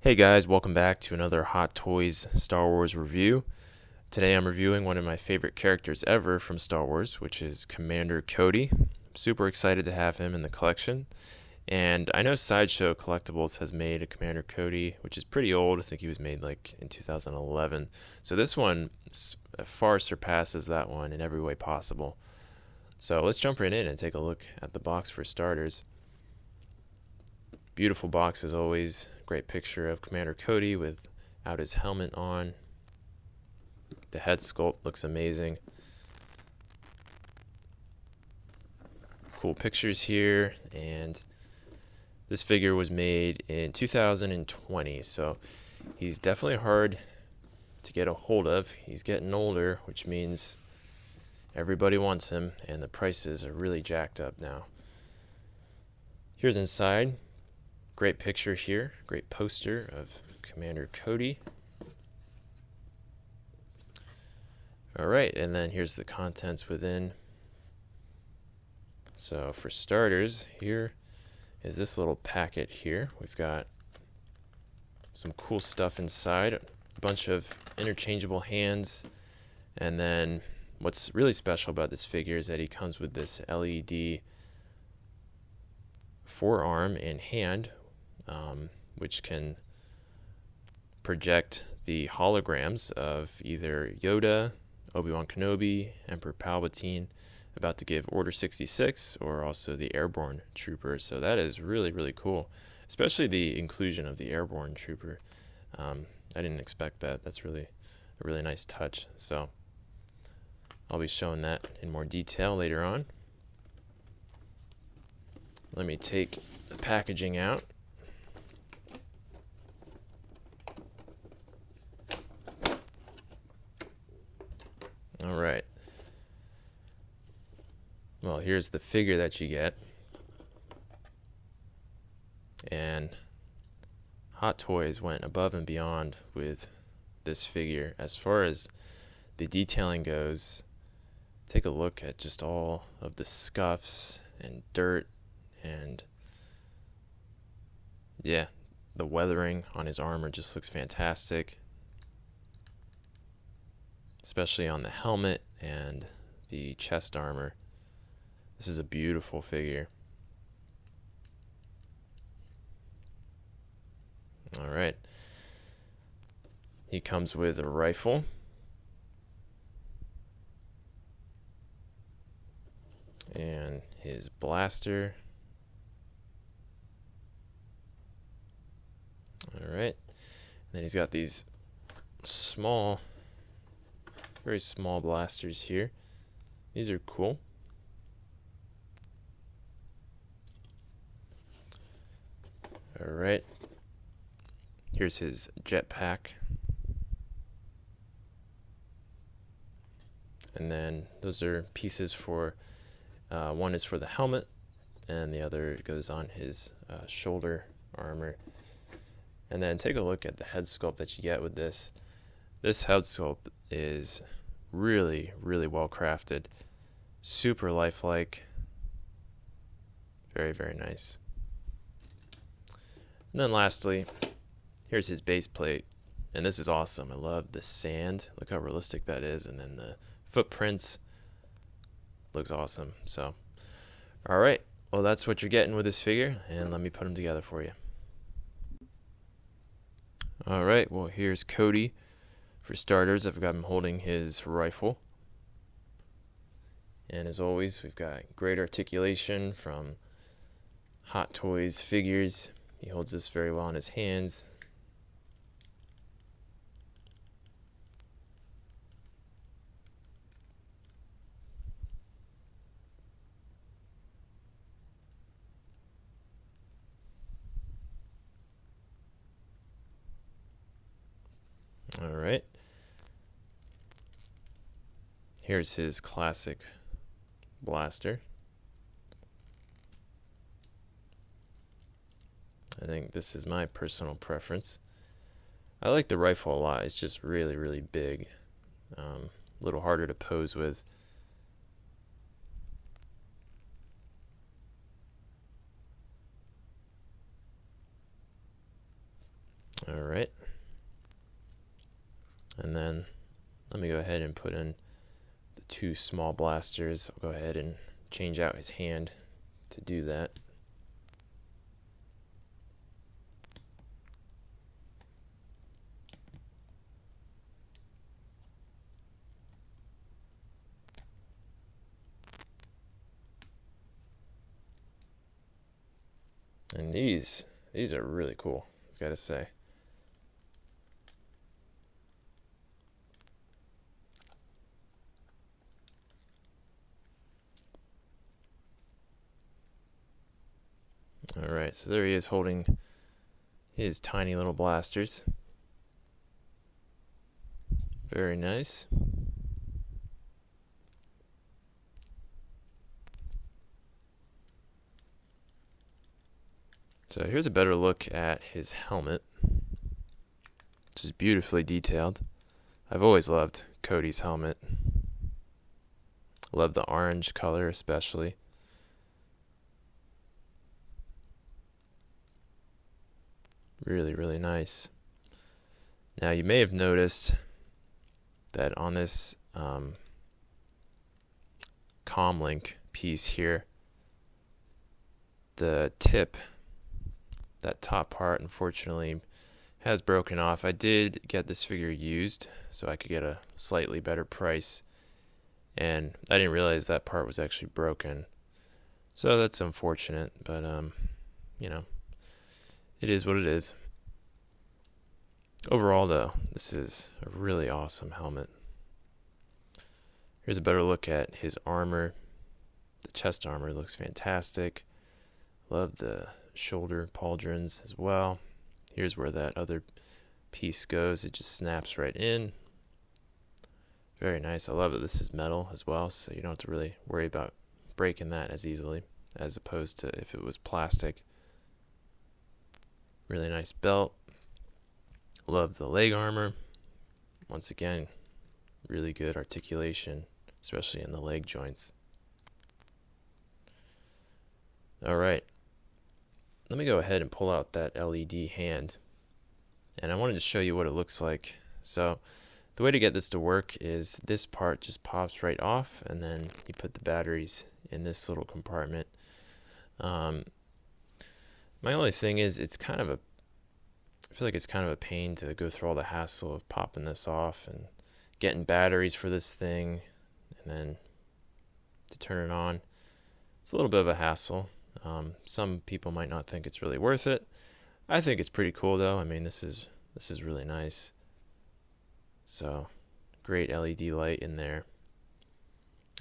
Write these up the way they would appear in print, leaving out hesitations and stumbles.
Hey guys, welcome back to another Hot Toys Star Wars review. Today I'm reviewing one of my favorite characters ever from Star Wars, which is Commander Cody. I'm super excited to have him in the collection. And I know Sideshow Collectibles has made a Commander Cody, which is pretty old. I think he was made like in 2011. So this one far surpasses that one in every way possible. So let's jump right in and take a look at the box for starters. Beautiful box as always. Great picture of Commander Cody without his helmet on. The head sculpt looks amazing. Cool pictures here, and this figure was made in 2020, so he's definitely hard to get a hold of. He's getting older, which means everybody wants him, and the prices are really jacked up now. Here's inside. Great picture here, great poster of Commander Cody. Alright, and then here's the contents within. So for starters, here is this little packet here. We've got some cool stuff inside, a bunch of interchangeable hands, and then what's really special about this figure is that he comes with this LED forearm and hand, which can project the holograms of either Yoda, Obi-Wan Kenobi, Emperor Palpatine, about to give Order 66, or also the Airborne Trooper. So that is really, really cool, especially the inclusion of the Airborne Trooper. I didn't expect that. That's really a really nice touch. So I'll be showing that in more detail later on. Let me take the packaging out. Alright. Well, here's the figure that you get. And Hot Toys went above and beyond with this figure. As far as the detailing goes, take a look at just all of the scuffs and dirt and yeah, the weathering on his armor just looks fantastic. Especially on the helmet and the chest armor. This is a beautiful figure. Alright. He comes with a rifle. And his blaster. Alright. Then he's got these very small blasters here. These are cool. Alright. Here's his jetpack. And then those are pieces for, one is for the helmet, and the other goes on his shoulder armor. And then take a look at the head sculpt that you get with this. This head sculpt is really, really well crafted. Super lifelike. Very, very nice. And then lastly, here's his base plate. And this is awesome. I love the sand. Look how realistic that is. And then the footprints. Looks awesome. So, alright. Well, that's what you're getting with this figure. And let me put them together for you. Alright, well, here's Cody. For starters, I've got him holding his rifle. And as always, we've got great articulation from Hot Toys figures. He holds this very well in his hands. Alright. Here's his classic blaster. I think this is my personal preference. I like the rifle a lot. It's just really, really big. A little harder to pose with. let me go ahead and put in the 2 small blasters. I'll go ahead and change out his hand to do that. And these are really cool, gotta say. Alright, so there he is holding his tiny little blasters. Very nice. So here's a better look at his helmet, which is beautifully detailed. I've always loved Cody's helmet. Love the orange color especially. Really, really nice. Now you may have noticed that on this comlink piece here, the tip, that top part, unfortunately has broken off. I did get this figure used so I could get a slightly better price, and I didn't realize that part was actually broken, so that's unfortunate, but you know, it is what it is. Overall though, this is a really awesome helmet. Here's a better look at his armor. The chest armor looks fantastic. Love the shoulder pauldrons as well. Here's where that other piece goes. It just snaps right in. Very nice. I love that this is metal as well, so you don't have to really worry about breaking that as easily as opposed to if it was plastic. Really nice belt. Love the leg armor. Once again, really good articulation, especially in the leg joints. Alright, let me go ahead and pull out that LED hand, and I wanted to show you what it looks like. So the way to get this to work is this part just pops right off, and then you put the batteries in this little compartment. My only thing is I feel like it's kind of a pain to go through all the hassle of popping this off and getting batteries for this thing and then to turn it on. It's a little bit of a hassle. Some people might not think it's really worth it. I think it's pretty cool though. I mean, this is really nice. So, great LED light in there.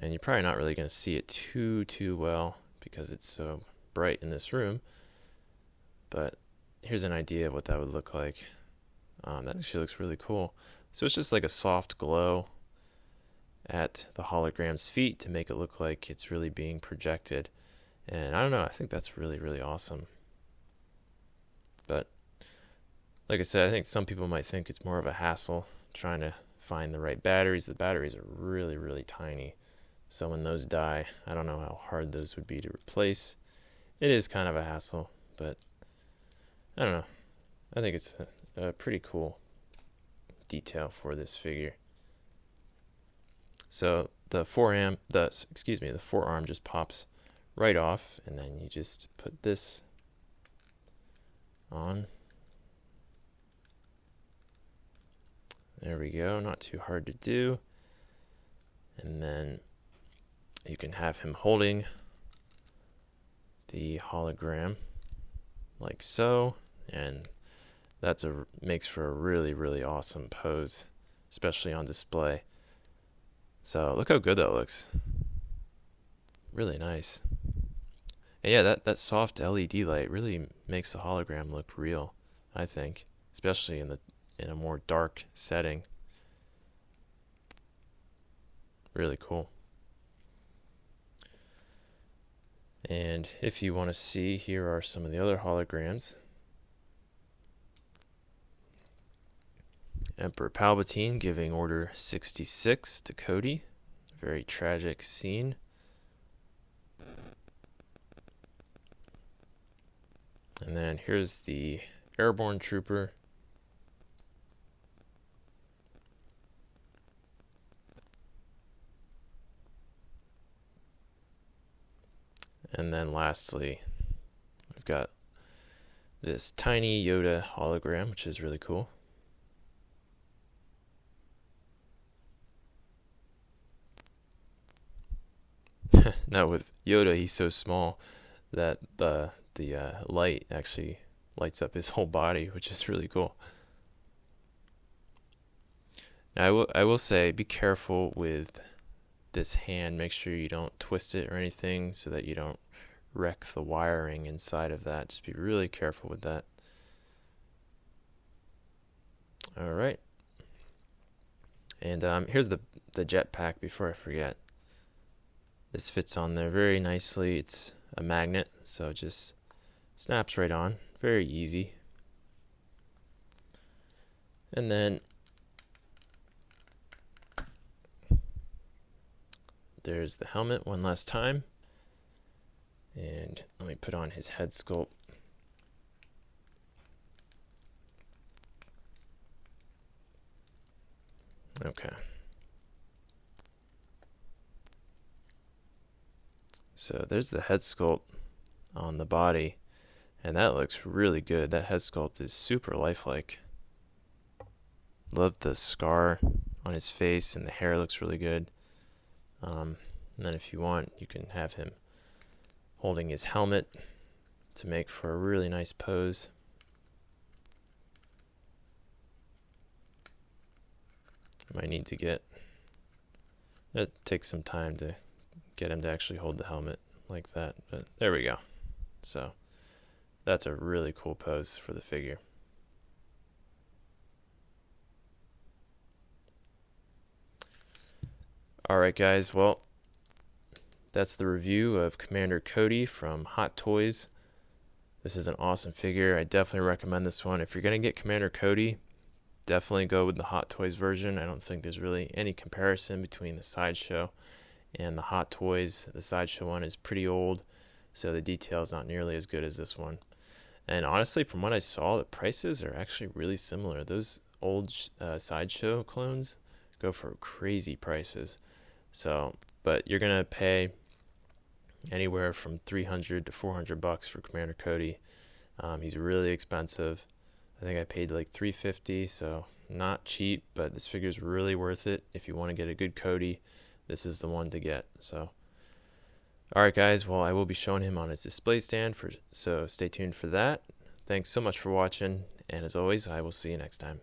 And you're probably not really going to see it too well because it's so bright in this room. But here's an idea of what that would look like. That actually looks really cool. So it's just like a soft glow at the hologram's feet to make it look like it's really being projected. And I don't know, I think that's really, really awesome. But like I said, I think some people might think it's more of a hassle trying to find the right batteries. The batteries are really, really tiny. So when those die, I don't know how hard those would be to replace. It is kind of a hassle, but I don't know. I think it's a pretty cool detail for this figure. So the forearm just pops right off, and then you just put this on. There we go, not too hard to do. And then you can have him holding the hologram like so, and that's makes for a really, really awesome pose, especially on display. So look how good that looks. Really nice. And yeah, that soft LED light really makes the hologram look real, I think, especially in a more dark setting. Really cool. And if you want to see, here are some of the other holograms. Emperor Palpatine giving Order 66 to Cody. Very tragic scene. And then here's the airborne trooper. And then lastly, we've got this tiny Yoda hologram, which is really cool. Now with Yoda, he's so small that the light actually lights up his whole body, which is really cool. Now I will say, be careful with this hand. Make sure you don't twist it or anything, so that you don't wreck the wiring inside of that. Just be really careful with that. All right. And here's the jetpack before I forget. This fits on there very nicely. It's a magnet, so it just snaps right on. Very easy. And then there's the helmet one last time. And let me put on his head sculpt. Okay. So there's the head sculpt on the body, and that looks really good. That head sculpt is super lifelike. Love the scar on his face, and the hair looks really good. And then if you want, you can have him holding his helmet to make for a really nice pose. Might need to get, it takes some time to get him to actually hold the helmet like that, but there we go. So that's a really cool pose for the figure. Alright guys, well, that's the review of Commander Cody from Hot Toys. This is an awesome figure. I definitely recommend this one. If you're going to get Commander Cody, definitely go with the Hot Toys version. I don't think there's really any comparison between the Sideshow and the Hot Toys. The Sideshow one is pretty old, so the detail is not nearly as good as this one. And honestly, from what I saw, the prices are actually really similar. Those old Sideshow clones go for crazy prices. So, but you're gonna pay anywhere from $300 to $400 for Commander Cody. He's really expensive. I think I paid like $350, so not cheap, but this figure is really worth it. If you want to get a good Cody, this is the one to get. So, alright guys, well, I will be showing him on his display stand, so stay tuned for that. Thanks so much for watching, and as always, I will see you next time.